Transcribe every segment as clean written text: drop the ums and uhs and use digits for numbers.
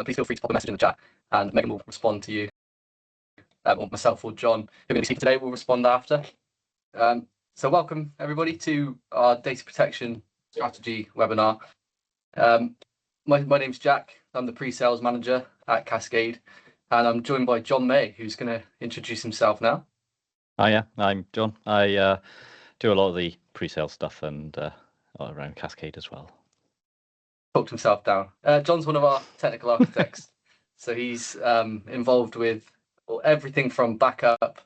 please feel free to pop a message in the chat and Megan will respond to you. Or myself or John, who are going to be speaking today, will respond after. So welcome everybody to our data protection strategy webinar. My name's Jack. I'm the pre-sales manager at Cascade, and I'm joined by John May, who's going to introduce himself now. Hiya, I'm John. I do a lot of the pre-sale stuff and around Cascade as well. Talked himself down. John's one of our technical architects, so he's involved with everything from backup,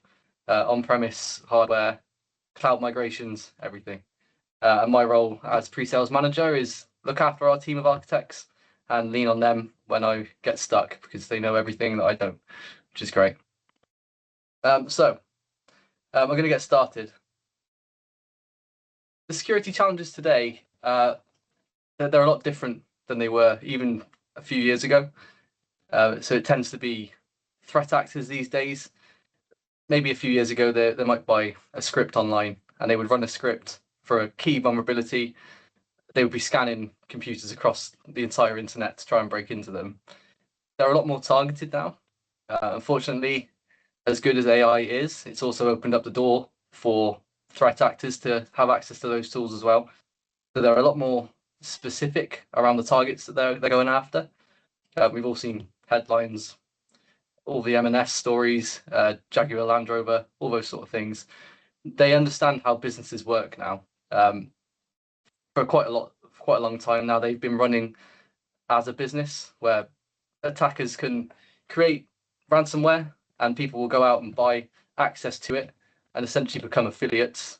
on-premise hardware, cloud migrations, everything. And my role as pre-sales manager is look after our team of architects and lean on them when I get stuck because they know everything that I don't, which is great. So we're going to get started. The security challenges today, they're a lot different than they were even a few years ago. So it tends to be threat actors these days. Maybe a few years ago, they might buy a script online and they would run a script for a key vulnerability. They would be scanning computers across the entire internet to try and break into them. They're a lot more targeted now. Unfortunately, as good as AI is, it's also opened up the door for threat actors to have access to those tools as well. So they're a lot more specific around the targets that they're going after. We've all seen headlines, all the M&S stories, Jaguar Land Rover, all those sort of things. They understand how businesses work now. For quite a long time now, they've been running as a business where attackers can create ransomware and people will go out and buy access to it and essentially become affiliates.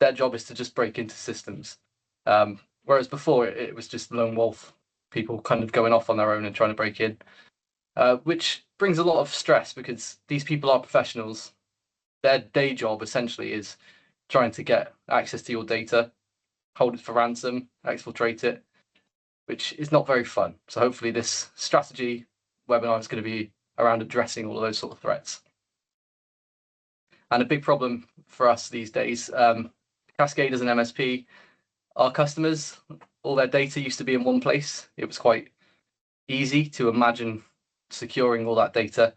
Their job is to just break into systems. Whereas before it was just lone wolf, people kind of going off on their own and trying to break in, which brings a lot of stress because these people are professionals. Their day job essentially is trying to get access to your data, hold it for ransom, exfiltrate it, which is not very fun. So hopefully this strategy webinar is going to be around addressing all of those sort of threats. And a big problem for us these days, Cascade as an MSP, our customers, all their data used to be in one place. It was quite easy to imagine securing all that data.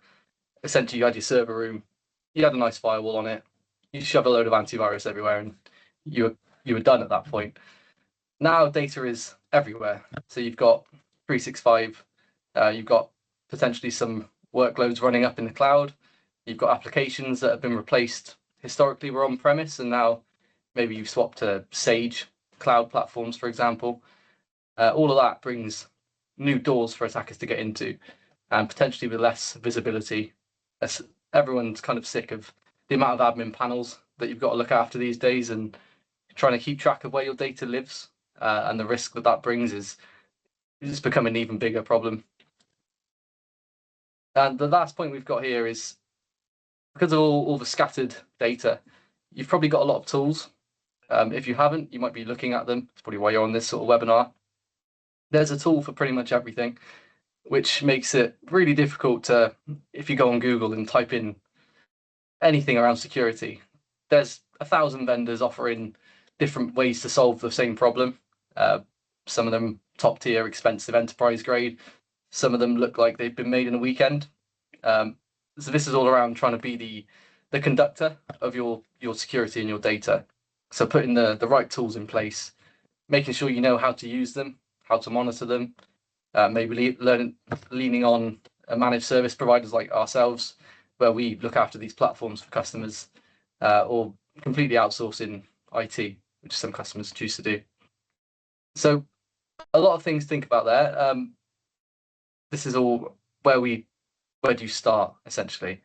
Essentially, you had your server room, you had a nice firewall on it, you shove a load of antivirus everywhere, and you were done at that point. Now data is everywhere. So you've got 365, you've got potentially some workloads running up in the cloud, you've got applications that have been replaced, historically were on-premise, and now maybe you've swapped to Sage cloud platforms, for example. All of that brings new doors for attackers to get into, and potentially with less visibility. As everyone's kind of sick of the amount of admin panels that you've got to look after these days, and trying to keep track of where your data lives, and the risk that brings is become an even bigger problem. And the last point we've got here is because of all the scattered data, you've probably got a lot of tools. If you haven't, you might be looking at them. That's probably why you're on this sort of webinar. There's a tool for pretty much everything, which makes it really difficult to, if you go on Google and type in anything around security, there's 1,000 vendors offering different ways to solve the same problem. Some of them top tier, expensive, enterprise grade. Some of them look like they've been made in a weekend. So this is all around trying to be the conductor of your security and your data. So putting the right tools in place, making sure you know how to use them, how to monitor them, maybe leaning on managed service providers like ourselves, where we look after these platforms for customers, or completely outsourcing IT, which some customers choose to do. So a lot of things to think about there. This is all where do you start, essentially?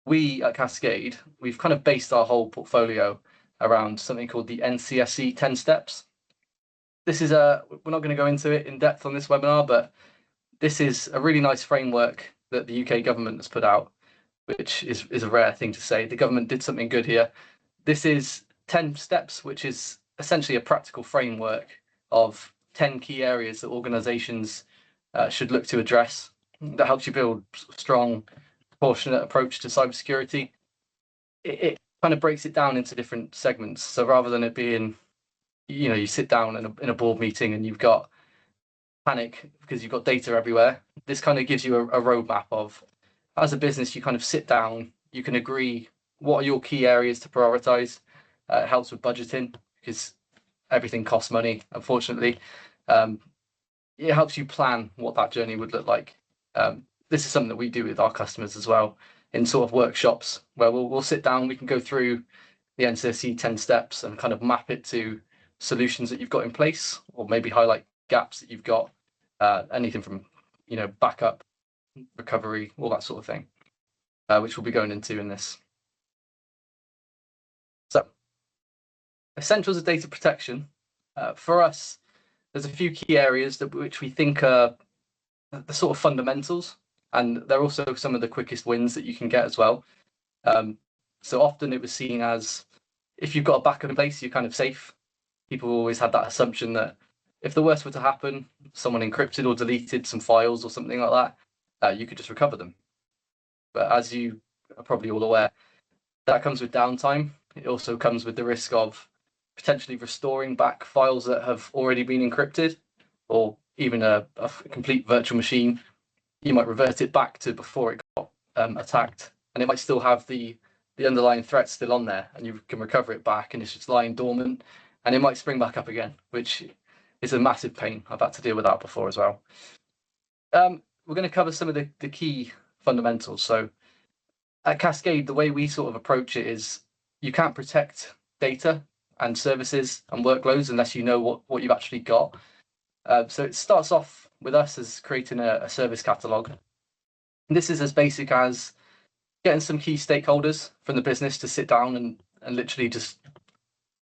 We at Cascade, we've kind of based our whole portfolio around something called the NCSC 10 steps. This is we're not going to go into it in depth on this webinar, but this is a really nice framework that the UK government has put out, which is a rare thing to say. The government did something good here. This is 10 steps, which is essentially a practical framework of 10 key areas that organizations should look to address. That helps you build strong, proportionate approach to cybersecurity. It kind of breaks it down into different segments. So rather than it being, you sit down in a board meeting and you've got panic because you've got data everywhere. This kind of gives you a roadmap of, as a business, you kind of sit down, you can agree what are your key areas to prioritize. It helps with budgeting because everything costs money, unfortunately. It helps you plan what that journey would look like. This is something that we do with our customers as well in sort of workshops where we'll sit down, we can go through the NCSE 10 steps and kind of map it to solutions that you've got in place, or maybe highlight gaps that you've got, anything from, backup, recovery, all that sort of thing, which we'll be going into in this. So, essentials of data protection. For us, there's a few key areas which we think are the sort of fundamentals, and they're also some of the quickest wins that you can get as well. So often it was seen as, if you've got a backup in place, you're kind of safe. People always had that assumption that if the worst were to happen, someone encrypted or deleted some files or something like that, you could just recover them. But as you are probably all aware, that comes with downtime. It also comes with the risk of potentially restoring back files that have already been encrypted, or even a complete virtual machine. You might revert it back to before it got attacked, and it might still have the underlying threat still on there, and you can recover it back, and it's just lying dormant, and it might spring back up again, which is a massive pain. I've had to deal with that before as well. We're going to cover some of the key fundamentals. So at Cascade, the way we sort of approach it is you can't protect data and services and workloads unless you know what you've actually got. So it starts off with us as creating a service catalog. And this is as basic as getting some key stakeholders from the business to sit down and literally just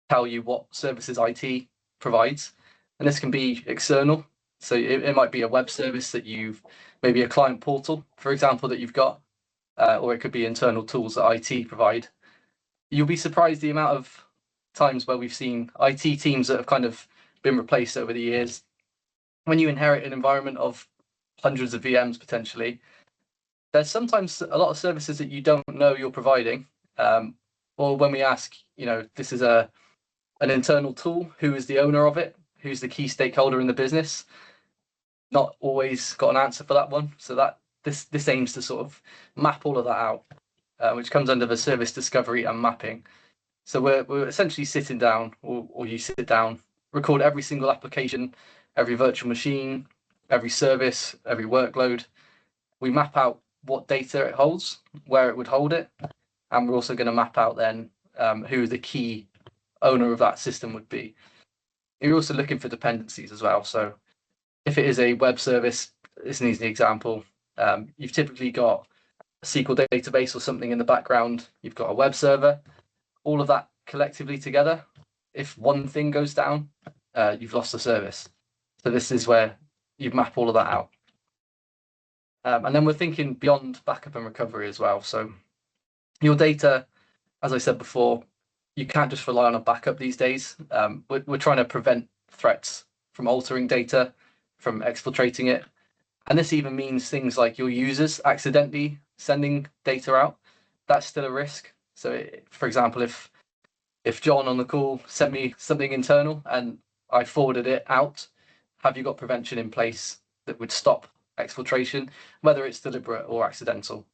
tell you what services IT provides. And this can be external. So it might be a web service that maybe a client portal, for example, that you've got, or it could be internal tools that IT provide. You'll be surprised the amount of times where we've seen IT teams that have kind of been replaced over the years. When you inherit an environment of hundreds of VMs potentially, there's sometimes a lot of services that you don't know you're providing. Or when we ask, this is an internal tool, who is the owner of it? Who's the key stakeholder in the business? Not always got an answer for that one. So that this aims to sort of map all of that out, which comes under the service discovery and mapping. So we're essentially sitting down, or you sit down, record every single application, every virtual machine, every service, every workload. We map out what data it holds, where it would hold it, and we're also going to map out then who the key owner of that system would be. You're also looking for dependencies as well. So if it is a web service, it's an easy example. You've typically got a SQL database or something in the background. You've got a web server. All of that collectively together, if one thing goes down, you've lost the service. So this is where you map all of that out. And then we're thinking beyond backup and recovery as well. So your data, as I said before, you can't just rely on a backup these days. We're trying to prevent threats from altering data, from exfiltrating it. And this even means things like your users accidentally sending data out. That's still a risk. So for example, if John on the call sent me something internal and I forwarded it out, have you got prevention in place that would stop exfiltration, whether it's deliberate or accidental?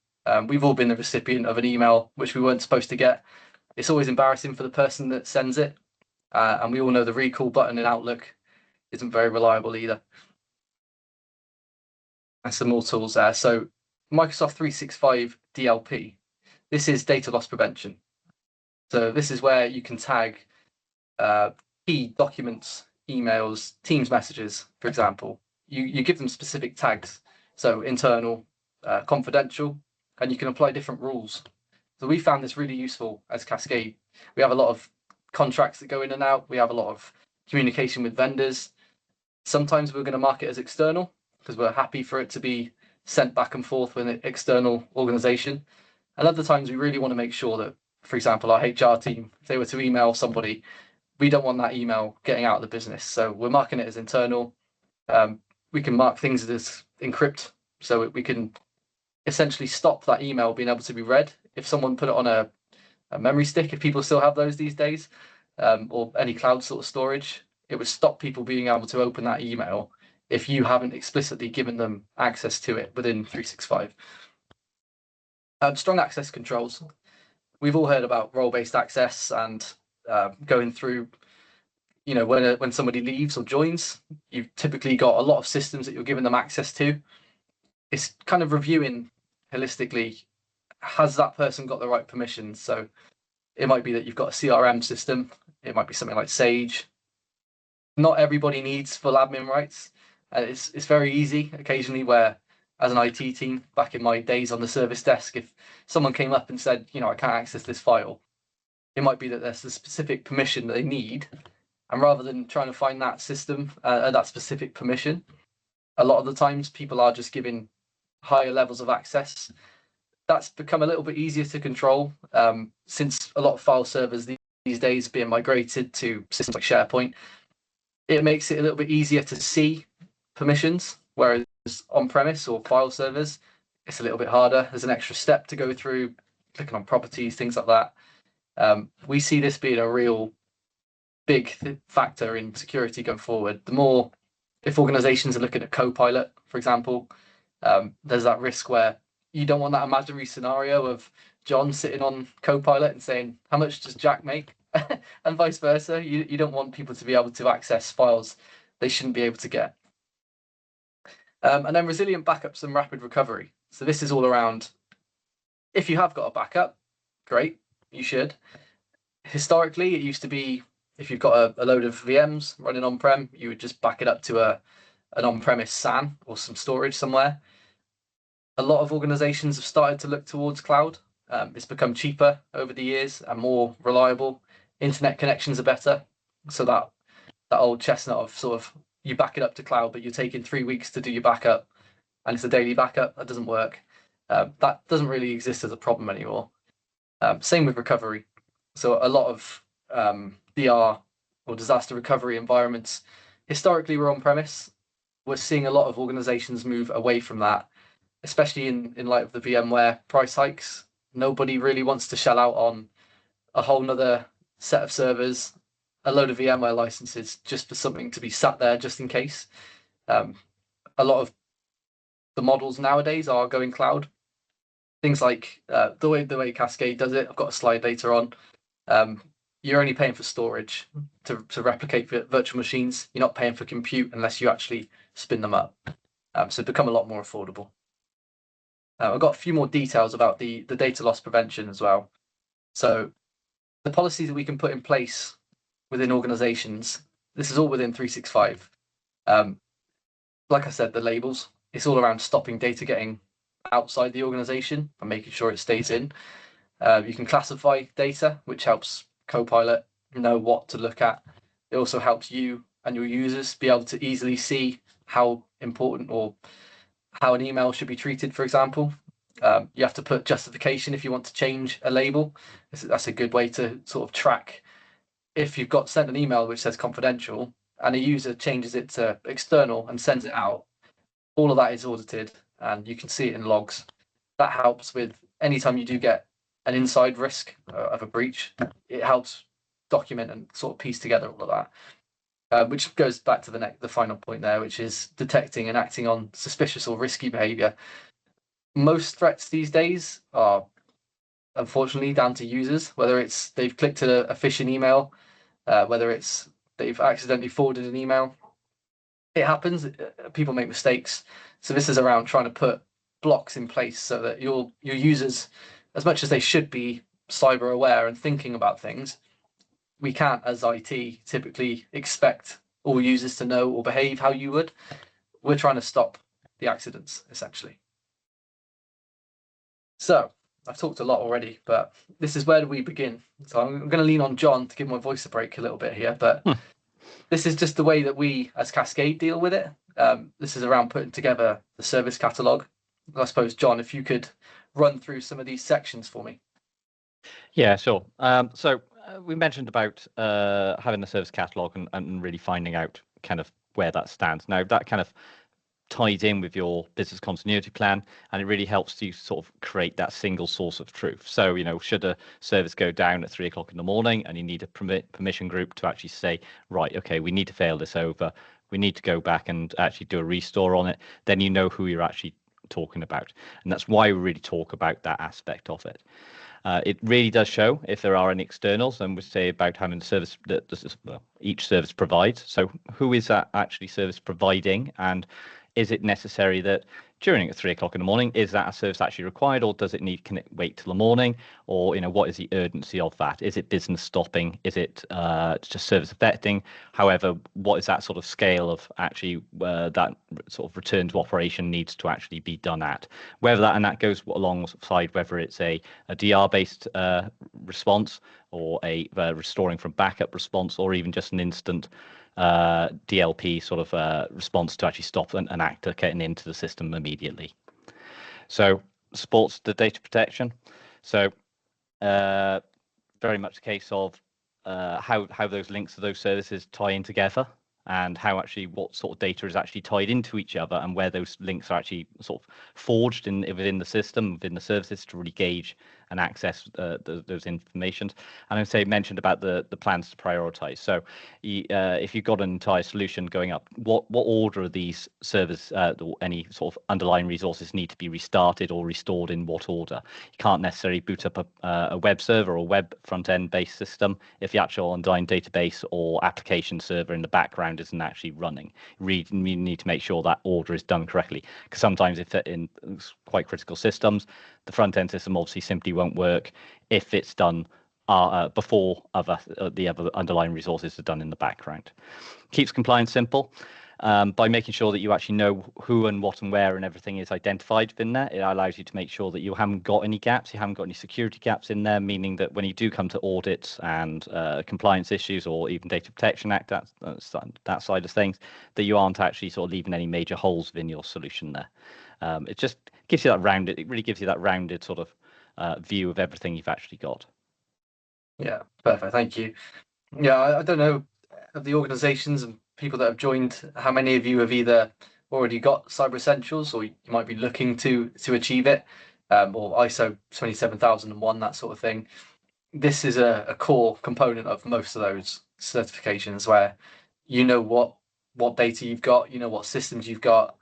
We've all been the recipient of an email which we weren't supposed to get. It's always embarrassing for the person that sends it. And we all know the recall button in Outlook isn't very reliable either. And some more tools there. So Microsoft 365 DLP, this is data loss prevention. So this is where you can tag key documents, emails, Teams messages, for example. You give them specific tags. So internal, confidential, and you can apply different rules. So we found this really useful as Cascade. We have a lot of contracts that go in and out. We have a lot of communication with vendors. Sometimes we're going to mark it as external because we're happy for it to be sent back and forth with an external organization. And other times we really want to make sure that, for example, our HR team, if they were to email somebody, we don't want that email getting out of the business. So we're marking it as internal. We can mark things as encrypt. So we can essentially stop that email being able to be read. If someone put it on a memory stick, if people still have those these days, or any cloud sort of storage, it would stop people being able to open that email if you haven't explicitly given them access to it within 365. Strong access controls. We've all heard about role-based access and going through, when somebody leaves or joins, you've typically got a lot of systems that you're giving them access to. It's kind of reviewing holistically, has that person got the right permissions? So it might be that you've got a CRM system. It might be something like Sage. Not everybody needs full admin rights. It's very easy occasionally where, as an IT team, back in my days on the service desk, if someone came up and said, I can't access this file, it might be that there's a specific permission that they need. And rather than trying to find that system, that specific permission, a lot of the times people are just giving higher levels of access. That's become a little bit easier to control since a lot of file servers these days being migrated to systems like SharePoint. It makes it a little bit easier to see permissions, whereas on-premise or file servers, it's a little bit harder. There's an extra step to go through, clicking on properties, things like that. We see this being a real big factor in security going forward. The more, if organizations are looking at Copilot, for example, there's that risk where you don't want that imaginary scenario of John sitting on Copilot and saying, how much does Jack make? And vice versa. You don't want people to be able to access files they shouldn't be able to get. And then resilient backups and rapid recovery. So this is all around, if you have got a backup, great, you should. Historically, it used to be, if you've got a load of VMs running on-prem, you would just back it up to an on-premise SAN or some storage somewhere. A lot of organizations have started to look towards cloud. It's become cheaper over the years and more reliable. Internet connections are better. So that old chestnut of sort of, you back it up to cloud, but you're taking 3 weeks to do your backup and it's a daily backup, that doesn't work. That doesn't really exist as a problem anymore. Same with recovery. So a lot of DR or disaster recovery environments historically were on-premise. We're seeing a lot of organizations move away from that, especially in light of the VMware price hikes. Nobody really wants to shell out on a whole nother set of servers, a load of VMware licenses just for something to be sat there just in case. A lot of the models nowadays are going cloud. Things like the way Cascade does it, I've got a slide later on. You're only paying for storage to replicate virtual machines. You're not paying for compute unless you actually spin them up. So become a lot more affordable. I've got a few more details about the data loss prevention as well. So the policies that we can put in place within organizations, this is all within 365. Like I said, the labels, it's all around stopping data getting outside the organization and making sure it stays in. You can classify data, which helps Copilot know what to look at. It also helps you and your users be able to easily see how important or how an email should be treated, for example. You have to put justification if you want to change a label. That's a good way to sort of track if you've got sent an email which says confidential and a user changes it to external and sends it out. All of that is audited and you can see it in logs. That helps with anytime you do get an inside risk of a breach, it helps document and sort of piece together all of that. Which goes back to the final point there, which is detecting and acting on suspicious or risky behavior. Most threats these days are unfortunately down to users, whether it's they've clicked a phishing email, whether it's they've accidentally forwarded an email. It happens, people make mistakes. So this is around trying to put blocks in place so that your users, as much as they should be cyber aware and thinking about things, we can't, as IT, typically expect all users to know or behave how you would. We're trying to stop the accidents, essentially. So I've talked a lot already, but this is where do we begin? So I'm going to lean on John to give my voice a break a little bit here, but this is just the way that we as Cascade deal with it. This is around putting together the service catalog. I suppose, John, if you could run through some of these sections for me. Yeah, sure. So we mentioned about having the service catalog and really finding out kind of where that stands. Now, that kind of ties in with your business continuity plan, and it really helps you sort of create that single source of truth. So, should a service go down at 3 o'clock in the morning and you need a permission group to actually say, right, okay, we need to fail this over, we need to go back and actually do a restore on it, then you know who you're actually talking about. And that's why we really talk about that aspect of it. It really does show if there are any externals, and we say about having the service that each service provides. So who is that actually service providing, and is it necessary that during at 3 o'clock in the morning, is that a service actually required, or does it need to wait till the morning? Or, what is the urgency of that? Is it business stopping? Is it just service affecting? However, what is that sort of scale of actually that sort of return to operation needs to actually be done at? Whether that goes alongside whether it's a DR based response, or a restoring from backup response, or even just an instant DLP sort of response to actually stop an actor getting into the system immediately. So supports the data protection. So very much a case of how those links to those services tie in together, and how actually what sort of data is actually tied into each other, and where those links are actually sort of forged within the system, within the services, to really gauge and access those informations. And I say mentioned about the plans to prioritize. So if you've got an entire solution going up, what order of these servers, any sort of underlying resources, need to be restarted or restored in what order? You can't necessarily boot up a web server or web front end based system if the actual underlying database or application server in the background isn't actually running. You need to make sure that order is done correctly, because sometimes if in quite critical systems, the front end system obviously simply won't work if it's done before the other underlying resources are done in the background. Keeps compliance simple. By making sure that you actually know who and what and where and everything is identified within there, it allows you to make sure that you haven't got any gaps, you haven't got any security gaps in there, meaning that when you do come to audits and compliance issues, or even Data Protection Act, that side of things, that you aren't actually sort of leaving any major holes within your solution there. It just gives you that rounded, it really gives you that rounded sort of view of everything you've actually got. Yeah, perfect. Thank you. Yeah, I don't know of the organizations and people that have joined, how many of you have either already got Cyber Essentials, or you might be looking to achieve it, or ISO 27001, that sort of thing. This is a core component of most of those certifications, where you know what data you've got, you know what systems you've got.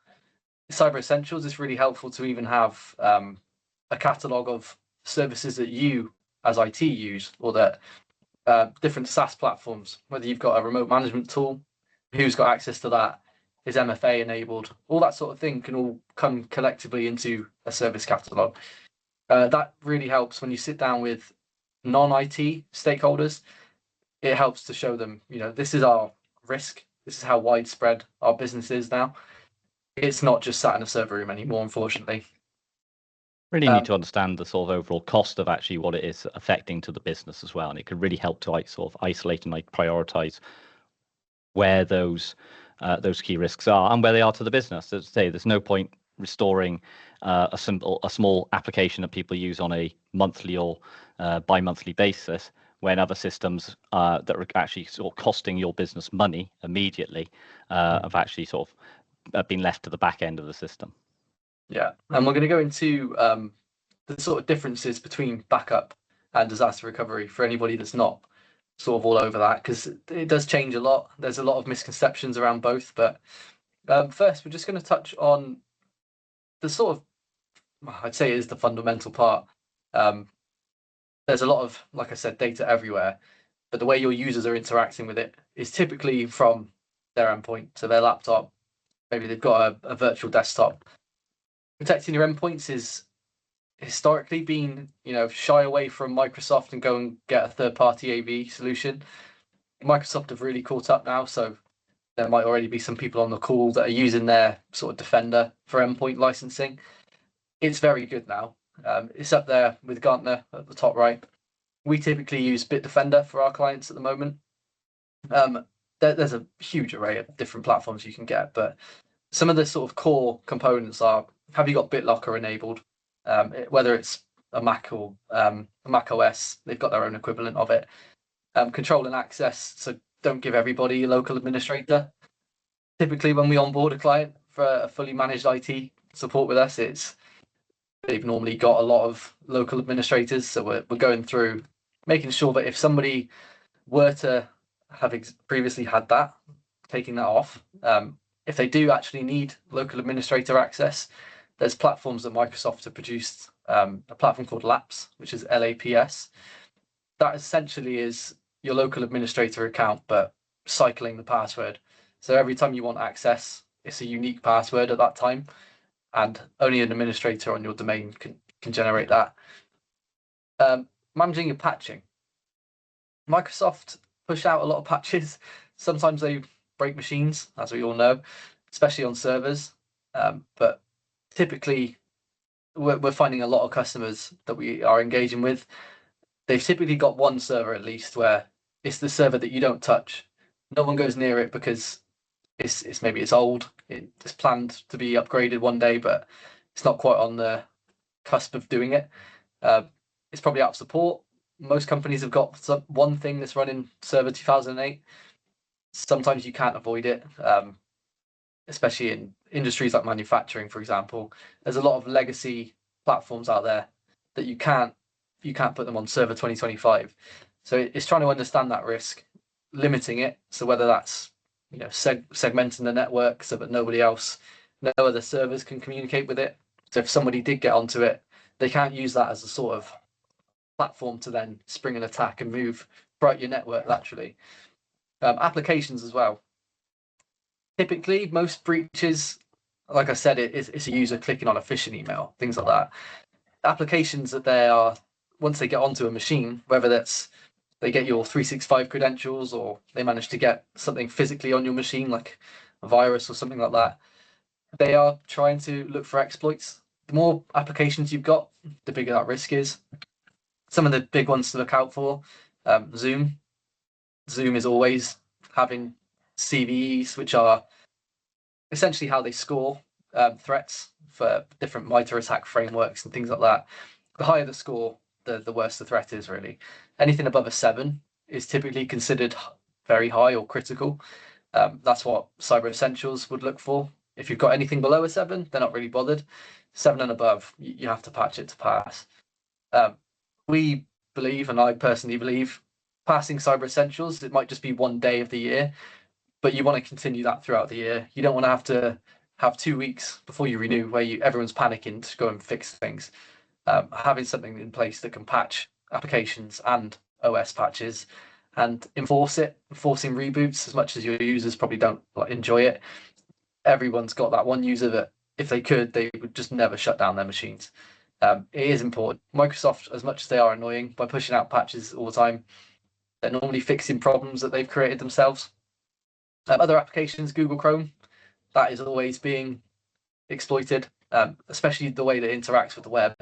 Cyber Essentials is really helpful to even have a catalog of services that you as IT use, or that different SaaS platforms, whether you've got a remote management tool, who's got access to that, is MFA enabled, all that sort of thing can all come collectively into a service catalog. That really helps when you sit down with non-IT stakeholders. It helps to show them, this is our risk, this is how widespread our business is now. It's not just sat in a server room anymore, unfortunately. Really need to understand the sort of overall cost of actually what it is affecting to the business as well, and it could really help to sort of isolate and prioritize where those key risks are and where they are to the business. As I say, there's no point restoring a small application that people use on a monthly or bi-monthly basis, when other systems that are actually sort of costing your business money immediately have actually sort of been left to the back end of the system. Yeah, and we're going to go into the sort of differences between backup and disaster recovery for anybody that's not sort of all over that, because it does change a lot. There's a lot of misconceptions around both, but first we're just going to touch on the sort of, I'd say it is the fundamental part. There's a lot of, like I said, data everywhere, but the way your users are interacting with it is typically from their endpoint, so their laptop. Maybe they've got a virtual desktop. Protecting your endpoints is historically been, shy away from Microsoft and go and get a third-party AV solution. Microsoft have really caught up now, so there might already be some people on the call that are using their sort of Defender for endpoint licensing. It's very good now. It's up there with Gartner at the top right. We typically use Bitdefender for our clients at the moment. There's a huge array of different platforms you can get, but some of the sort of core components are, have you got BitLocker enabled? Whether it's a Mac or a Mac OS, they've got their own equivalent of it. Control and access, so don't give everybody a local administrator. Typically, when we onboard a client for a fully managed IT support with us, they've normally got a lot of local administrators, so we're going through making sure that if somebody were to have previously had that, taking that off. If they do actually need local administrator access, there's platforms that Microsoft have produced, a platform called LAPS, which is LAPS. That essentially is your local administrator account, but cycling the password. So every time you want access, it's a unique password at that time, and only an administrator on your domain can generate that. Managing your patching. Microsoft push out a lot of patches. Sometimes they break machines, as we all know, especially on servers. But typically, we're finding a lot of customers that we are engaging with. They've typically got one server at least where it's the server that you don't touch. No one goes near it because it's maybe it's old. It's planned to be upgraded one day, but it's not quite on the cusp of doing it. It's probably out of support. Most companies have got one thing that's running server 2008. Sometimes you can't avoid it, especially in industries like manufacturing, for example. There's a lot of legacy platforms out there that you can't put them on server 2025. So it's trying to understand that risk, limiting it. So whether that's segmenting the network so that nobody else, no other servers can communicate with it. So if somebody did get onto it, they can't use that as a sort of platform to then spring an attack and move throughout your network laterally. Applications as well. Typically, most breaches, like I said, it's a user clicking on a phishing email, things like that. Applications that they are, once they get onto a machine, whether that's they get your 365 credentials or they manage to get something physically on your machine, like a virus or something like that, they are trying to look for exploits. The more applications you've got, the bigger that risk is. Some of the big ones to look out for, Zoom. Zoom is always having CVEs, which are essentially how they score threats for different MITRE ATT&CK frameworks and things like that. The higher the score, the worse the threat is, really. Anything above a 7 is typically considered very high or critical. That's what Cyber Essentials would look for. If you've got anything below a 7, they're not really bothered. 7 and above, you have to patch it to pass. We believe, and I personally believe, passing Cyber Essentials, it might just be one day of the year, but you want to continue that throughout the year. You don't want to have 2 weeks before you renew where everyone's panicking to go and fix things. Having something in place that can patch applications and OS patches and enforcing reboots, as much as your users probably don't enjoy it. Everyone's got that one user that if they could, they would just never shut down their machines. It is important. Microsoft, as much as they are annoying by pushing out patches all the time, they're normally fixing problems that they've created themselves. Other applications, Google Chrome, that is always being exploited, especially the way that it interacts with the web.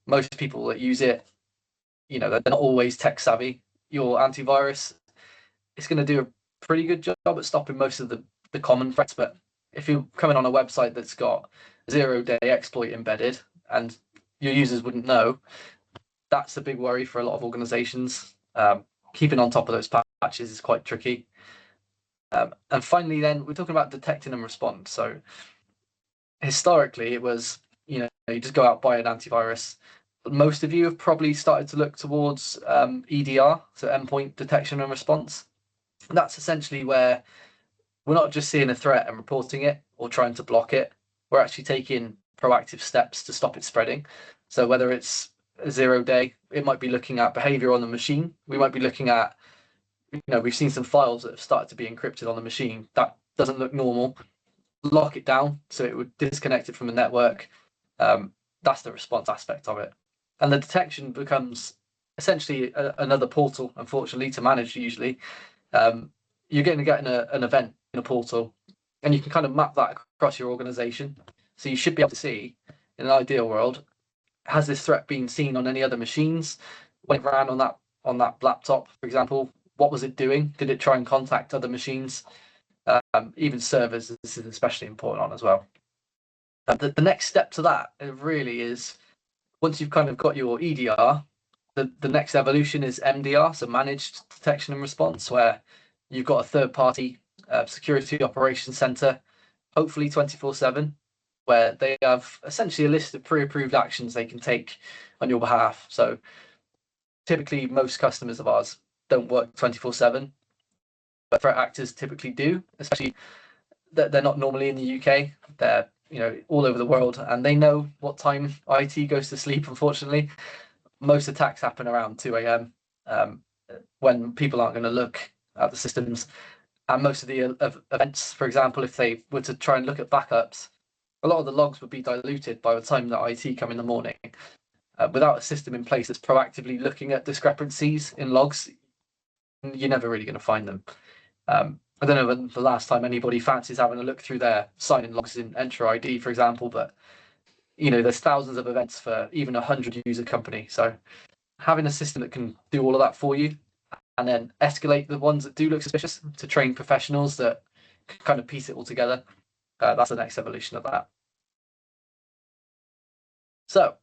Most people that use it, they're not always tech savvy. Your antivirus is going to do a pretty good job at stopping most of the common threats, but if you're coming on a website that's got a 0-day exploit embedded and your users wouldn't know, that's a big worry for a lot of organizations. Keeping on top of those patches is quite tricky. And finally, then we're talking about detecting and response. So historically, it was, you just go out, buy an antivirus. But most of you have probably started to look towards EDR, so endpoint detection and response. And that's essentially where we're not just seeing a threat and reporting it or trying to block it. We're actually taking proactive steps to stop it spreading. So whether it's a 0-day, it might be looking at behavior on the machine. We might be looking at, we've seen some files that have started to be encrypted on the machine. That doesn't look normal. Lock it down so it would disconnect it from the network. That's the response aspect of it. And the detection becomes essentially another portal, unfortunately, to manage usually. You're going to get an event in a portal, and you can kind of map that across your organization. So you should be able to see, in an ideal world, has this threat been seen on any other machines? When it ran on that laptop, for example, what was it doing? Did it try and contact other machines? Even servers, this is especially important on as well. The next step to that really is, once you've kind of got your EDR, the next evolution is MDR, so managed detection and response, where you've got a third-party security operations center, hopefully 24/7, where they have essentially a list of pre-approved actions they can take on your behalf. So typically, most customers of ours don't work 24/7. threat actors typically do, especially that they're not normally in the UK. They're all over the world, and they know what time IT goes to sleep. Unfortunately, most attacks happen around 2 a.m. When people aren't going to look at the systems. And most of the events, for example, if they were to try and look at backups, a lot of the logs would be diluted by the time that IT come in the morning. Without a system in place that's proactively looking at discrepancies in logs, you're never really going to find them. I don't know when the last time anybody fancies having a look through their sign-in logs in Entra ID, for example, but there's thousands of events for even 100-user company. So having a system that can do all of that for you and then escalate the ones that do look suspicious to train professionals that can kind of piece it all together, that's the next evolution of that. So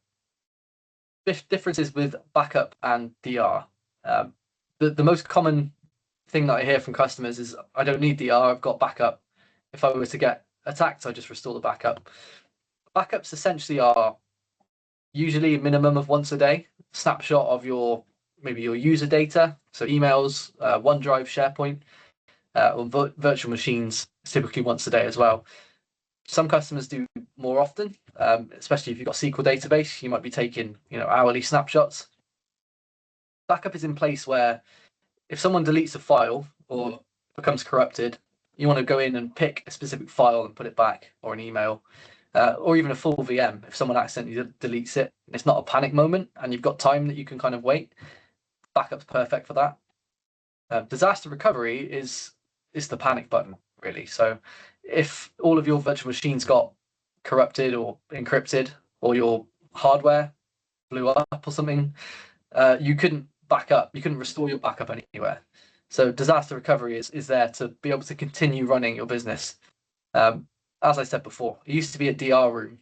differences with backup and DR. The most common thing that I hear from customers is, I don't need DR, I've got backup. If I were to get attacked, I just restore the backup. Backups essentially are usually a minimum of once a day, snapshot of maybe your user data, so emails, OneDrive, SharePoint, or virtual machines, typically once a day as well. Some customers do more often, especially if you've got a SQL database, you might be taking hourly snapshots. Backup is in place where if someone deletes a file or becomes corrupted, you want to go in and pick a specific file and put it back, or an email, or even a full VM. If someone accidentally deletes it, it's not a panic moment and you've got time that you can kind of wait, backup's perfect for that. Disaster recovery is the panic button, really. So if all of your virtual machines got corrupted or encrypted, or your hardware blew up or something, you couldn't back up, you couldn't restore your backup anywhere. So disaster recovery is there to be able to continue running your business. As I said before, it used to be a DR room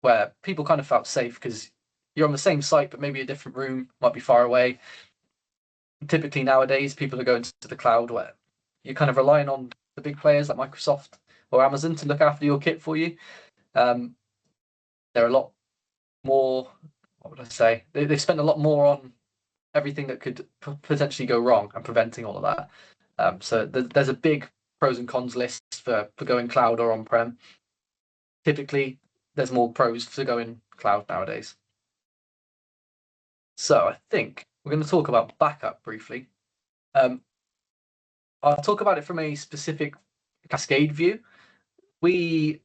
where people kind of felt safe because you're on the same site, but maybe a different room, might be far away. Typically nowadays, people are going to the cloud where you're kind of relying on the big players like Microsoft or Amazon to look after your kit for you. They're a lot more, what would I say? They spend a lot more on everything that could potentially go wrong and preventing all of that. So there's a big pros and cons list for going cloud or on-prem. Typically, there's more pros for going cloud nowadays. So I think we're going to talk about backup briefly. I'll talk about it from a specific cascade view. It's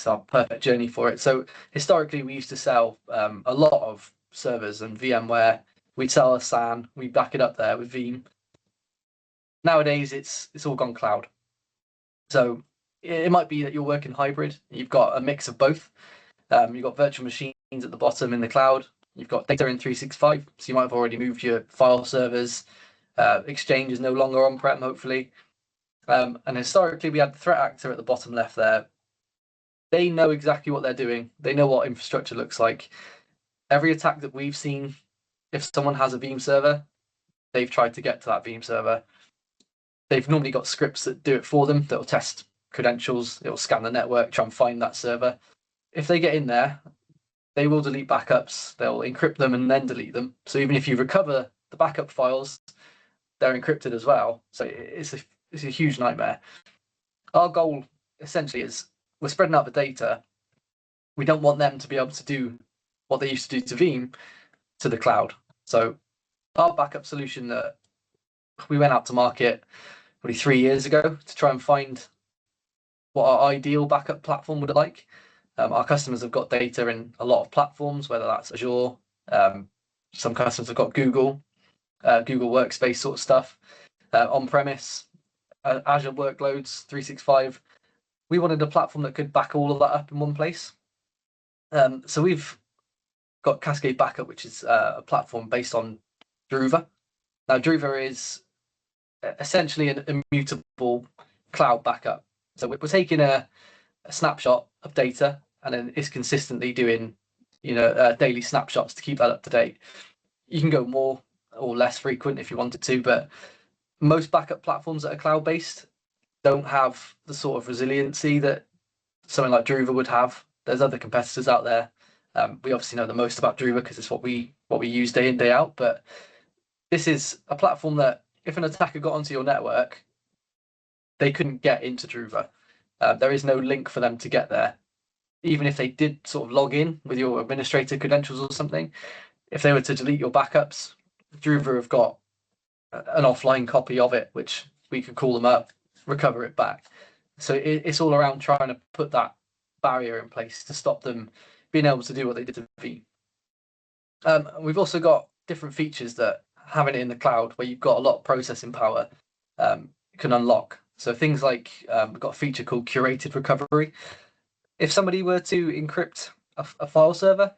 our perfect journey for it. So historically, we used to sell a lot of servers and VMware. We'd sell a SAN, we back it up there with Veeam. Nowadays, it's all gone cloud. So it might be that you're working hybrid. You've got a mix of both. You've got virtual machines at the bottom in the cloud. You've got data in 365. So you might have already moved your file servers. Exchange is no longer on-prem, hopefully. And historically, we had the threat actor at the bottom left there. They know exactly what they're doing. They know what infrastructure looks like. Every attack that we've seen, if someone has a Veeam server, they've tried to get to that Veeam server. They've normally got scripts that do it for them, that will test credentials, it will scan the network, try and find that server. If they get in there, they will delete backups, they'll encrypt them and then delete them. So even if you recover the backup files, they're encrypted as well. So it's a huge nightmare. Our goal essentially is we're spreading out the data. We don't want them to be able to do what they used to do to Veeam to the cloud. So our backup solution that we went out to market probably 3 years ago to try and find what our ideal backup platform would look like. Our customers have got data in a lot of platforms, whether that's Azure. Some customers have got Google Workspace sort of stuff, on-premise, Azure workloads, 365. We wanted a platform that could back all of that up in one place. So we've got Cascade Backup, which is a platform based on Druva. Now, Druva is essentially an immutable cloud backup. So we're taking a snapshot of data, and then it's consistently doing, daily snapshots to keep that up to date. You can go more or less frequent if you wanted to, but most backup platforms that are cloud-based don't have the sort of resiliency that something like Druva would have. There's other competitors out there. We obviously know the most about Druva because it's what we use day in, day out. But this is a platform that if an attacker got onto your network, they couldn't get into Druva. There is no link for them to get there. Even if they did sort of log in with your administrator credentials or something, if they were to delete your backups, Druva have got an offline copy of it, which we could call them up, recover it back. So it's all around trying to put that barrier in place to stop them being able to do what they did to Veeam. We've also got different features that having it in the cloud, where you've got a lot of processing power, can unlock. So things like we've got a feature called curated recovery. If somebody were to encrypt a file server,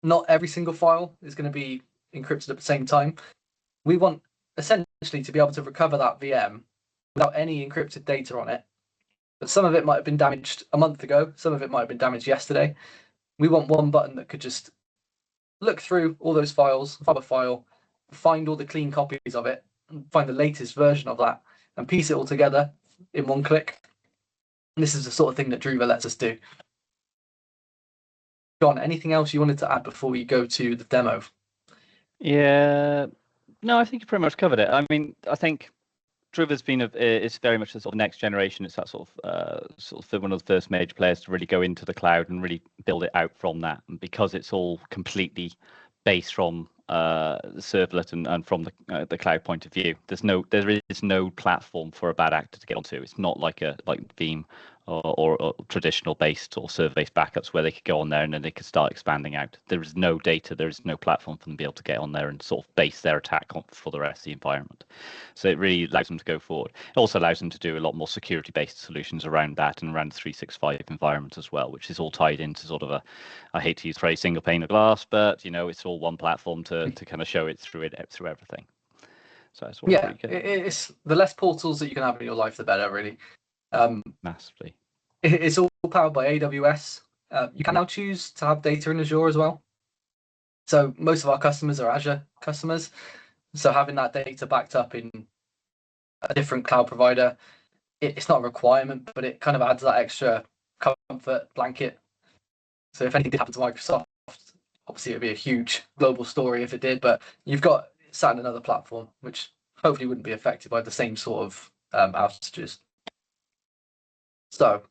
not every single file is going to be encrypted at the same time. We want essentially to be able to recover that VM without any encrypted data on it. But some of it might have been damaged a month ago, some of it might have been damaged yesterday. We want one button that could just look through all those files, file by file, find all the clean copies of it, and find the latest version of that, and piece it all together in one click. And this is the sort of thing that Druva lets us do. John, anything else you wanted to add before we go to the demo? Yeah, no, I think you pretty much covered it. I mean, I think Druva's been it's very much the sort of next generation. It's that sort of one of the first major players to really go into the cloud and really build it out from that. And because it's all completely based from the servlet and from the cloud point of view, there is no platform for a bad actor to get onto. It's not like Veeam or traditional based or server based backups where they could go on there and then they could start expanding out. There is no data, there is no platform for them to be able to get on there and sort of base their attack on for the rest of the environment. So it really allows them to go forward. It also allows them to do a lot more security based solutions around that and around the 365 environment as well, which is all tied into sort of I hate to use the phrase single pane of glass, but it's all one platform to kind of show it through everything. So it's all really good. It's the less portals that you can have in your life, the better, really. Massively. It's all powered by AWS. You can now choose to have data in Azure as well. So most of our customers are Azure customers. So having that data backed up in a different cloud provider, it's not a requirement, but it kind of adds that extra comfort blanket. So if anything did happen to Microsoft, obviously it would be a huge global story if it did, but you've got sat in another platform, which hopefully wouldn't be affected by the same sort of outages. So,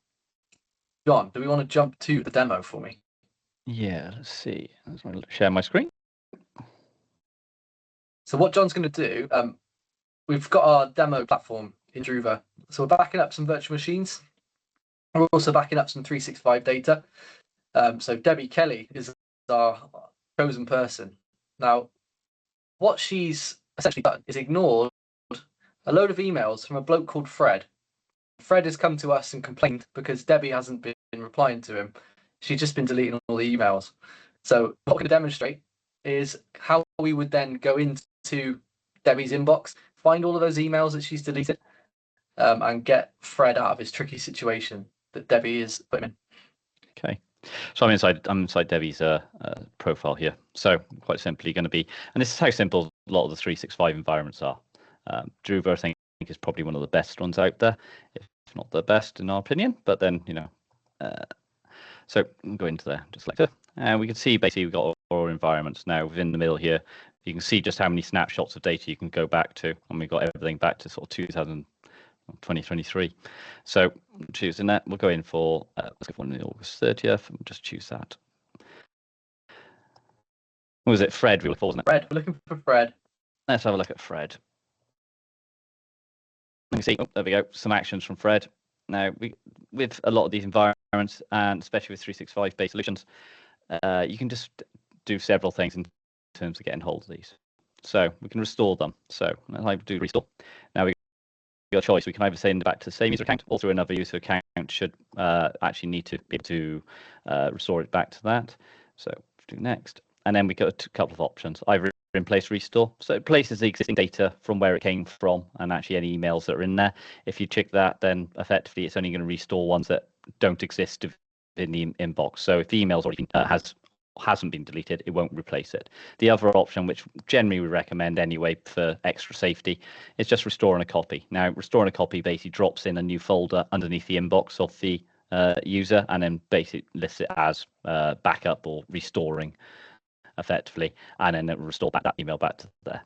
John, do we want to jump to the demo for me? Yeah, let's see. Let's share my screen. So what John's going to do, we've got our demo platform in Druva. So we're backing up some virtual machines. We're also backing up some 365 data. So Debbie Kelly is our chosen person. Now, what she's essentially done is ignored a load of emails from a bloke called Fred. Fred has come to us and complained because Debbie hasn't been replying to him. She's just been deleting all the emails. So what we're going to demonstrate is how we would then go into Debbie's inbox, find all of those emails that she's deleted, and get Fred out of his tricky situation that Debbie is putting in. Okay. So I'm inside Debbie's profile here. So quite simply going to be, and this is how simple a lot of the 365 environments are. Druva, I think, is probably one of the best ones out there, if not the best in our opinion. But then, so we'll go into there, just like that. And we can see basically we've got our environments now within the middle here. You can see just how many snapshots of data you can go back to, and we've got everything back to sort of 2023. So choosing that, we'll go in for let's go for August 30th. We'll just choose that. What was it? Fred we were looking for, wasn't it? Fred, we're looking for Fred. Let's have a look at Fred. You can see, there we go, some actions from Fred. Now, with a lot of these environments, and especially with 365-based solutions, you can just do several things in terms of getting hold of these. So we can restore them. So let's do restore. Now we've got a choice. We can either send it back to the same user account or through another user account should actually need to be able to restore it back to that. So do next. And then we got a couple of options. Either in place restore, so it places the existing data from where it came from and actually any emails that are in there. If you check that, then effectively it's only going to restore ones that don't exist in the inbox. So if the email's already hasn't been deleted, it won't replace it. The other option, which generally we recommend anyway for extra safety, is just restoring a copy. Now, restoring a copy basically drops in a new folder underneath the inbox of the user and then basically lists it as backup or restoring effectively, and then it will restore back that email back to there.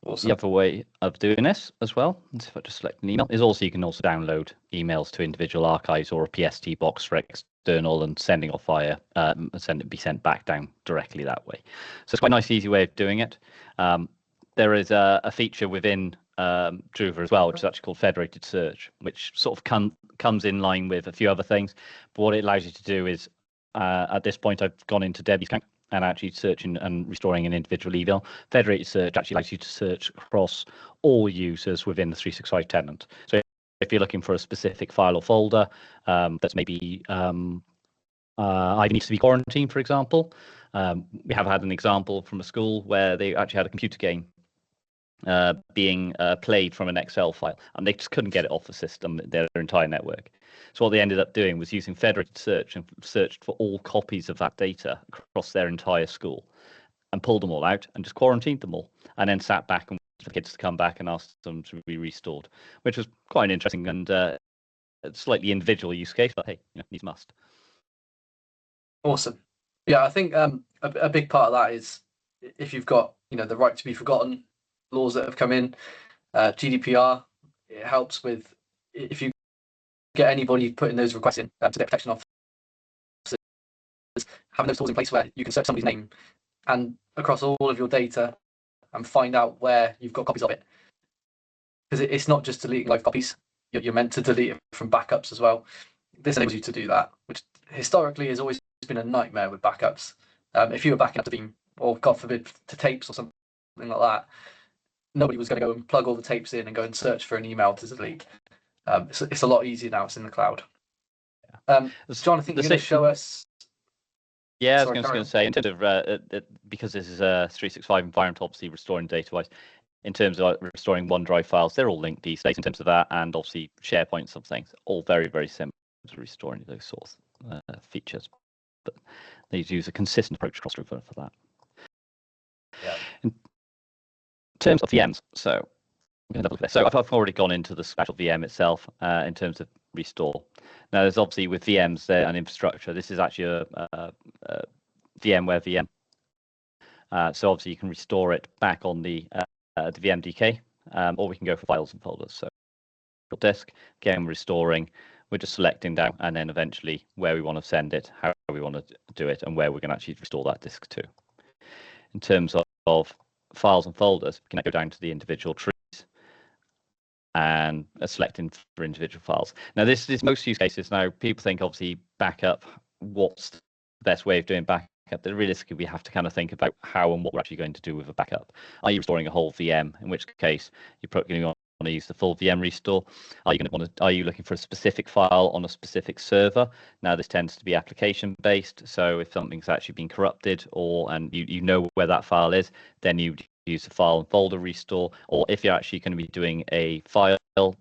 Awesome. The other way of doing this as well, if I just select an email, is also you can also download emails to individual archives or a PST box for external and sending off via be sent back down directly that way. So it's quite a nice, easy way of doing it. There is a feature within Druva as well, which is actually called federated search, which sort of comes in line with a few other things. But what it allows you to do is, at this point, I've gone into Debbie's account and actually searching and restoring an individual email. Federated search actually allows you to search across all users within the 365 tenant. So if you're looking for a specific file or folder that's maybe either needs to be quarantined, for example, we have had an example from a school where they actually had a computer game being played from an Excel file, and they just couldn't get it off the system, their entire network. So what they ended up doing was using federated search and searched for all copies of that data across their entire school and pulled them all out and just quarantined them all, and then sat back and waited for the kids to come back and asked them to be restored, which was quite an interesting and slightly individual use case, but hey, needs must. Awesome. Yeah, I think a big part of that is if you've got the right to be forgotten laws that have come in, GDPR. It helps with if you get anybody putting those requests in to data protection officers, having those tools in place where you can search somebody's name and across all of your data and find out where you've got copies of it. Because it's not just deleting live copies; you're meant to delete it from backups as well. This enables you to do that, which historically has always been a nightmare with backups. If you were backing up to Veeam, or God forbid to tapes or something like that, nobody was going to go and plug all the tapes in and go and search for an email to delete. It's a lot easier now. It's in the cloud. John, I think you're going to show us. Yeah, I was going to say, in terms of because this is a 365 environment, obviously restoring data-wise, in terms of restoring OneDrive files, they're all linked these days in terms of that, and obviously SharePoint, some things, all very, very similar to restoring those sorts of features. But they use a consistent approach across Druva for that. Yeah. In terms of VMs, so I've already gone into the special VM itself in terms of restore. Now, there's obviously with VMs there and infrastructure. This is actually a VMware VM. So obviously you can restore it back on the VMDK, or we can go for files and folders. So disk, again, restoring. We're just selecting down, and then eventually where we want to send it, how we want to do it, and where we're going to actually restore that disk to. In terms of files and folders, we can go down to the individual trees and selecting for individual files. Now, this is most use cases. Now, people think obviously backup, what's the best way of doing backup? But realistically, we have to kind of think about how and what we're actually going to do with a backup. Are you restoring a whole VM? In which case, you're probably going to want to use the full VM restore. Are you looking for a specific file on a specific server? Now, this tends to be application based. So if something's actually been corrupted and you know where that file is, then you use the file and folder restore. Or if you're actually going to be doing a file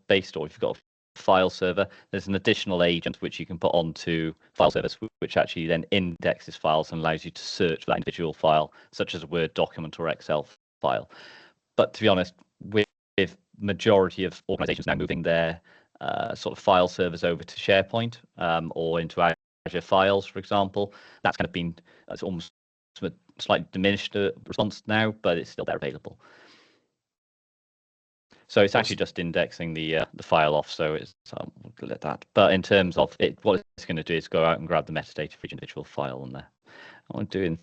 based, or if you've got a file server, there's an additional agent which you can put onto file servers, which actually then indexes files and allows you to search for that individual file, such as a Word document or Excel file. But to be honest, with majority of organizations now moving their sort of file servers over to SharePoint or into Azure Files, for example, that's kind of been almost a slightly diminished response now, but it's still there available. So it's actually just indexing the file off, so it's we'll let that. But in terms of it, what it's going to do is go out and grab the metadata for each individual file on there. I want to do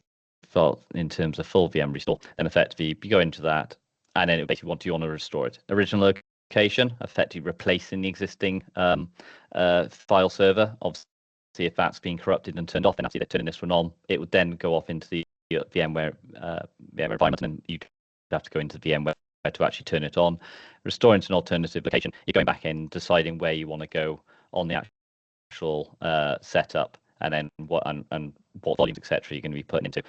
in terms of full VM restore, then effectively you go into that, and then it basically want to restore it. Original location, effectively replacing the existing file server. Obviously, if that's been corrupted and turned off, and after they turn this one on, it would then go off into the VMware environment, and you'd have to go into VMware to actually turn it on. Restoring to an alternative location, you're going back in, deciding where you want to go on the actual setup, and then what volumes, etc., you're going to be putting into,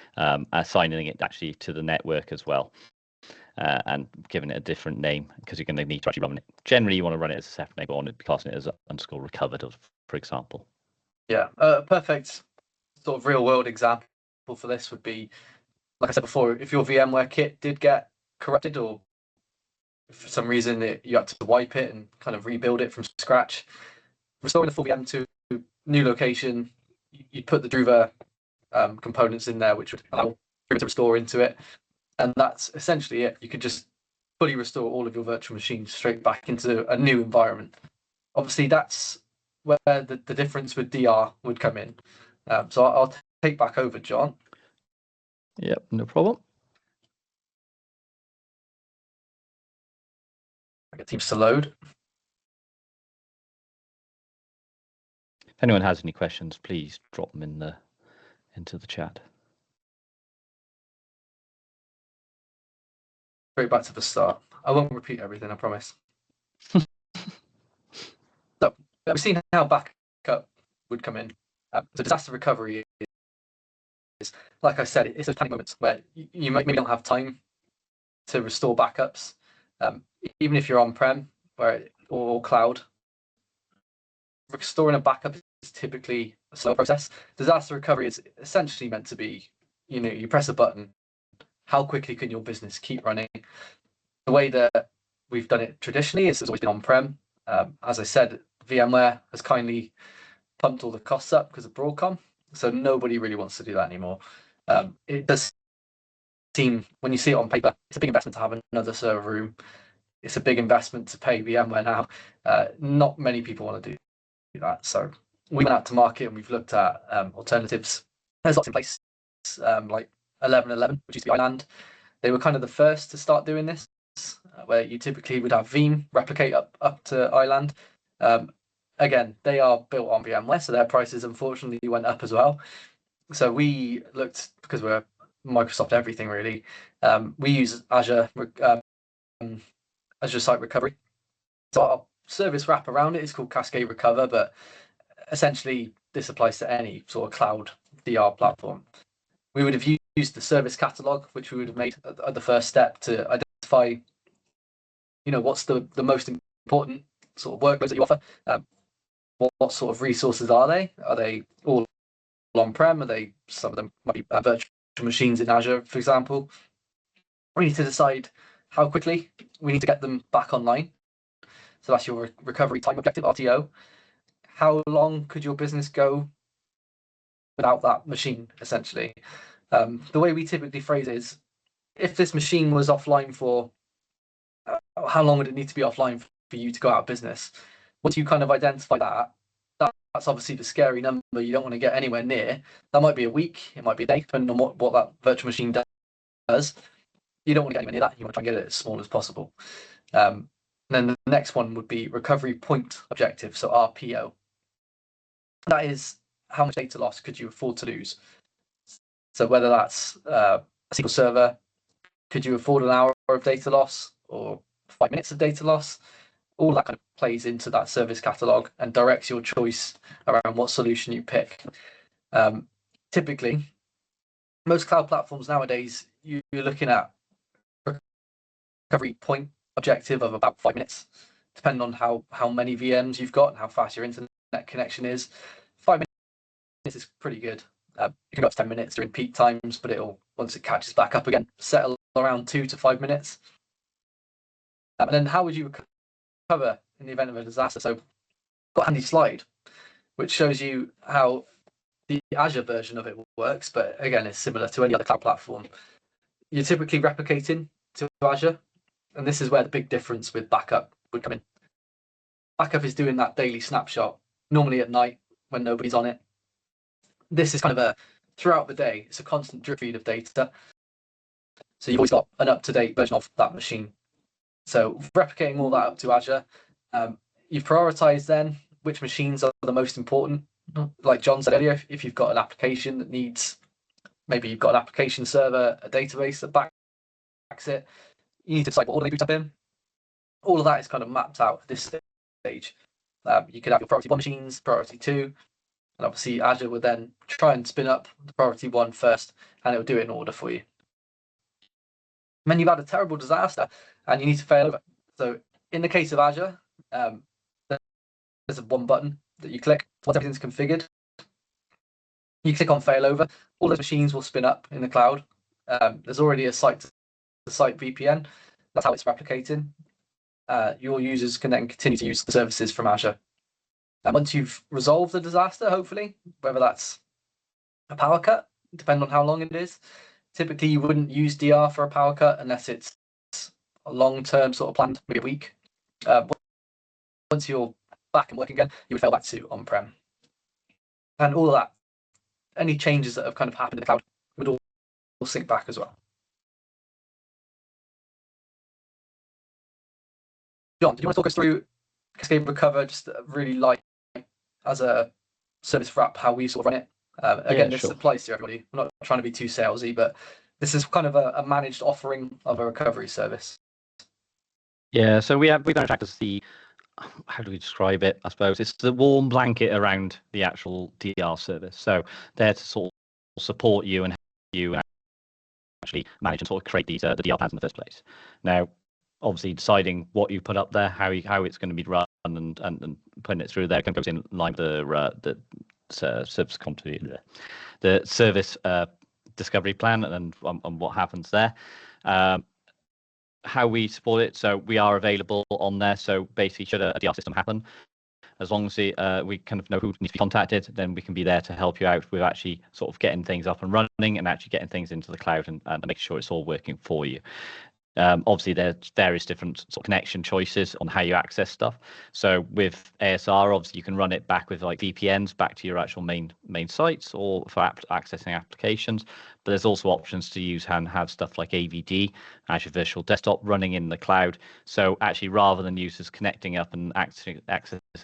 assigning it actually to the network as well, and giving it a different name, because you're going to need to actually run it. Generally, you want to run it as a separate name, or passing it as _recovered, for example. Yeah, perfect sort of real world example for this would be, like I said before, if your VMware kit did get corrupted, or for some reason you had to wipe it and kind of rebuild it from scratch, restoring the full VM to new location, you'd put the Druva components in there, which would allow Druva to restore into it, and that's essentially it. You could just fully restore all of your virtual machines straight back into a new environment. Obviously, that's where the difference with DR would come in. So I'll take back over, John. Yep, no problem. I get Teams to load. If anyone has any questions, please drop them into the chat. Straight back to the start. I won't repeat everything, I promise. So we've seen how backup would come in. So disaster recovery is, like I said, it's those tiny moments where you might maybe don't have time to restore backups, even if you're on-prem or cloud. Restoring a backup is typically a slow process. Disaster recovery is essentially meant to be, you press a button. How quickly can your business keep running? The way that we've done it traditionally is it's always been on-prem. As I said, VMware has kindly pumped all the costs up because of Broadcom, so nobody really wants to do that anymore. It does seem, when you see it on paper, it's a big investment to have another server room. It's a big investment to pay VMware now. Not many people want to do that. So we went out to market and we've looked at alternatives. There's lots in place, like 1111, which used to be Island. They were kind of the first to start doing this, where you typically would have Veeam replicate up to Island. Again, they are built on VMware, so their prices unfortunately went up as well. So we looked, because we're Microsoft everything really, we use Azure Site Recovery. So our service wrap around it is called Cascade Recover, but essentially this applies to any sort of cloud DR platform. We would have used the service catalog, which we would have made at the first step to identify, what's the most important sort of workloads that you offer. What sort of resources are they? Are they all on-prem? Are they, some of them might be virtual machines in Azure, for example? We need to decide how quickly we need to get them back online. So that's your recovery time objective, RTO. How long could your business go without that machine, essentially? The way we typically phrase it is, if this machine was offline for, how long would it need to be offline for you to go out of business? Once you kind of identify that's obviously the scary number you don't want to get anywhere near. That might be a week, it might be a day, depending on what that virtual machine does. You don't want to get anywhere near that. You want to try and get it as small as possible. And then the next one would be recovery point objective, so RPO. That is, how much data loss could you afford to lose? So whether that's a SQL server, could you afford an hour of data loss or 5 minutes of data loss? All that kind of plays into that service catalog and directs your choice around what solution you pick. Typically, most cloud platforms nowadays, you're looking at recovery point objective of about 5 minutes, depending on how many VMs you've got and how fast your internet connection is. 5 minutes is pretty good. You can go up to 10 minutes during peak times, but it'll, once it catches back up again, settle around 2 to 5 minutes. And then how would you recover in the event of a disaster? So I've got a handy slide which shows you how the Azure version of it works, but again, it's similar to any other cloud platform. You're typically replicating to Azure, and this is where the big difference with backup would come in. Backup is doing that daily snapshot, normally at night when nobody's on it. This is kind of a, throughout the day, it's a constant drip feed of data. So you've always got an up-to-date version of that machine. So replicating all that up to Azure, you've prioritized then which machines are the most important. Like John said earlier, if you've got an application that needs, maybe you've got an application server, a database that backs it, you need to decide what order they boot up in. All of that is kind of mapped out at this stage. You could have your priority 1 machines, priority 2, and obviously Azure would then try and spin up the priority 1 first, and it will do it in order for you. And then you've had a terrible disaster and you need to fail over. So in the case of Azure, there's one button that you click once everything's configured. You click on failover, all those machines will spin up in the cloud. There's already a site-to-site VPN. That's how it's replicating. Your users can then continue to use the services from Azure. And once you've resolved the disaster, hopefully, whether that's a power cut, depending on how long it is, typically you wouldn't use DR for a power cut unless it's a long-term sort of plan, maybe a week. Once you're back and working again, you would fail back to on-prem. And all of that, any changes that have kind of happened in the cloud would all sync back as well. John, do you want to talk us through Cascade Recover, just really like as a service wrap, how we sort of run it? Again, this applies to everybody. I'm not trying to be too salesy, but this is kind of a managed offering of a recovery service. Yeah, so we don't act as the, how do we describe it? I suppose it's the warm blanket around the actual DR service. So there to sort of support you and help you actually manage and sort of create these the DR plans in the first place. Now, obviously, deciding what you put up there, how it's going to be run, and putting it through there kind of goes in line with the service continuity, the service discovery plan, and what happens there. How we support it, so we are available on there. So basically, should a DR system happen, as long as we kind of know who needs to be contacted, then we can be there to help you out with actually sort of getting things up and running and actually getting things into the cloud and making sure it's all working for you. Obviously, there's various different sort of connection choices on how you access stuff. So with ASR, obviously, you can run it back with like VPNs back to your actual main sites or for accessing applications. But there's also options to use and have stuff like AVD, Azure Virtual Desktop, running in the cloud. So actually, rather than users connecting up and accessing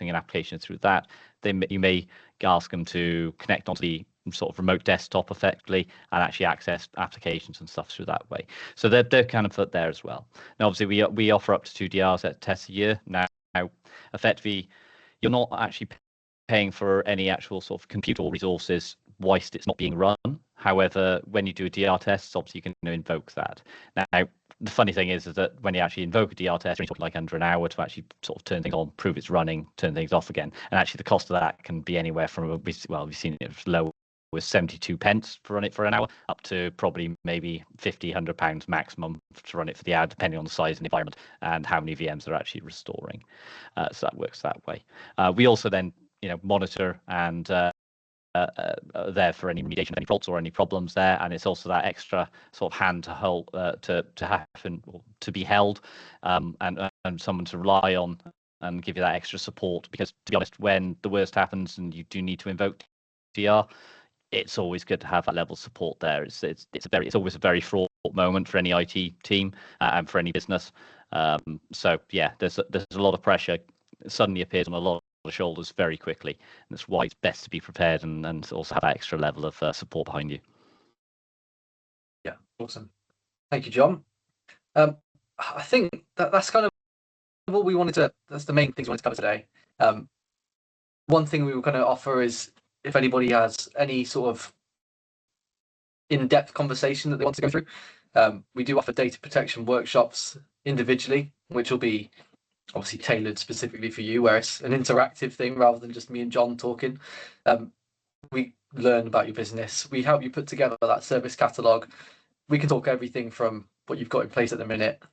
an application through that, you may ask them to connect onto the sort of remote desktop effectively and actually access applications and stuff through that way. So they're kind of put there as well. Now, obviously, we offer up to 2 DRs at tests a year. Now, effectively, you're not actually paying for any actual sort of compute or resources whilst it's not being run. However, when you do a DR test, obviously you can invoke that. Now, the funny thing is that when you actually invoke a DR test, you're talking like under an hour to actually sort of turn things on, prove it's running, turn things off again. And actually the cost of that can be anywhere from, well, we've seen it as low as 72 pence to run it for an hour, up to probably maybe 50, £100 maximum to run it for the hour, depending on the size and the environment and how many VMs they're actually restoring. So that works that way. We also then, monitor and there for any remediation of any faults or any problems there, and it's also that extra sort of hand to hold to happen or to be held, and someone to rely on and give you that extra support. Because to be honest, when the worst happens and you do need to invoke DR, it's always good to have that level of support there. It's always a very fraught moment for any IT team and for any business. So yeah, there's a lot of pressure suddenly appears on a lot of shoulders very quickly, and that's why it's best to be prepared and also have that extra level of support behind you. Yeah, awesome. Thank you, John. I think that's kind of all we wanted to. That's the main things we wanted to cover today. One thing we were going to offer is if anybody has any sort of in-depth conversation that they want to go through, we do offer data protection workshops individually, which will be obviously tailored specifically for you, where it's an interactive thing rather than just me and John talking. We learn about your business. We help you put together that service catalog. We can talk everything from what you've got in place at the minute,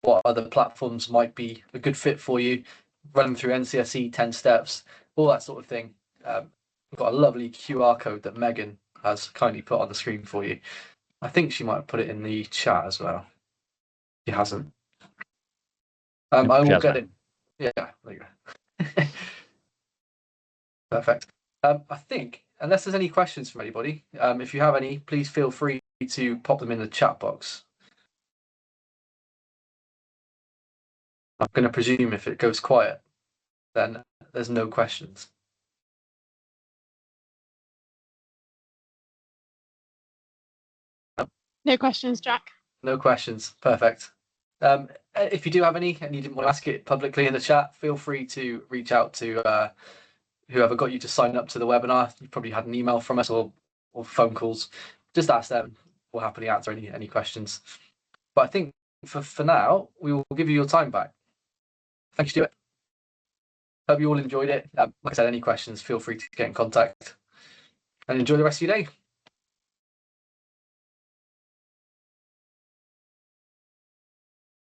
what other platforms might be a good fit for you, run them through NCSE 10 steps, all that sort of thing. We've got a lovely QR code that Megan has kindly put on the screen for you. I think she might have put it in the chat as well. She hasn't. I will get it. Yeah, there you go. Perfect. I think, unless there's any questions from anybody, if you have any, please feel free to pop them in the chat box. I'm going to presume if it goes quiet, then there's no questions. No questions, Jack. No questions. Perfect. If you do have any and you didn't want to ask it publicly in the chat, feel free to reach out to whoever got you to sign up to the webinar. You probably had an email from us or phone calls. Just ask them. We'll happily answer any questions. But I think for now, we will give you your time back. Thank you, Stuart. Hope you all enjoyed it. Like I said, any questions, feel free to get in contact. And enjoy the rest of your day.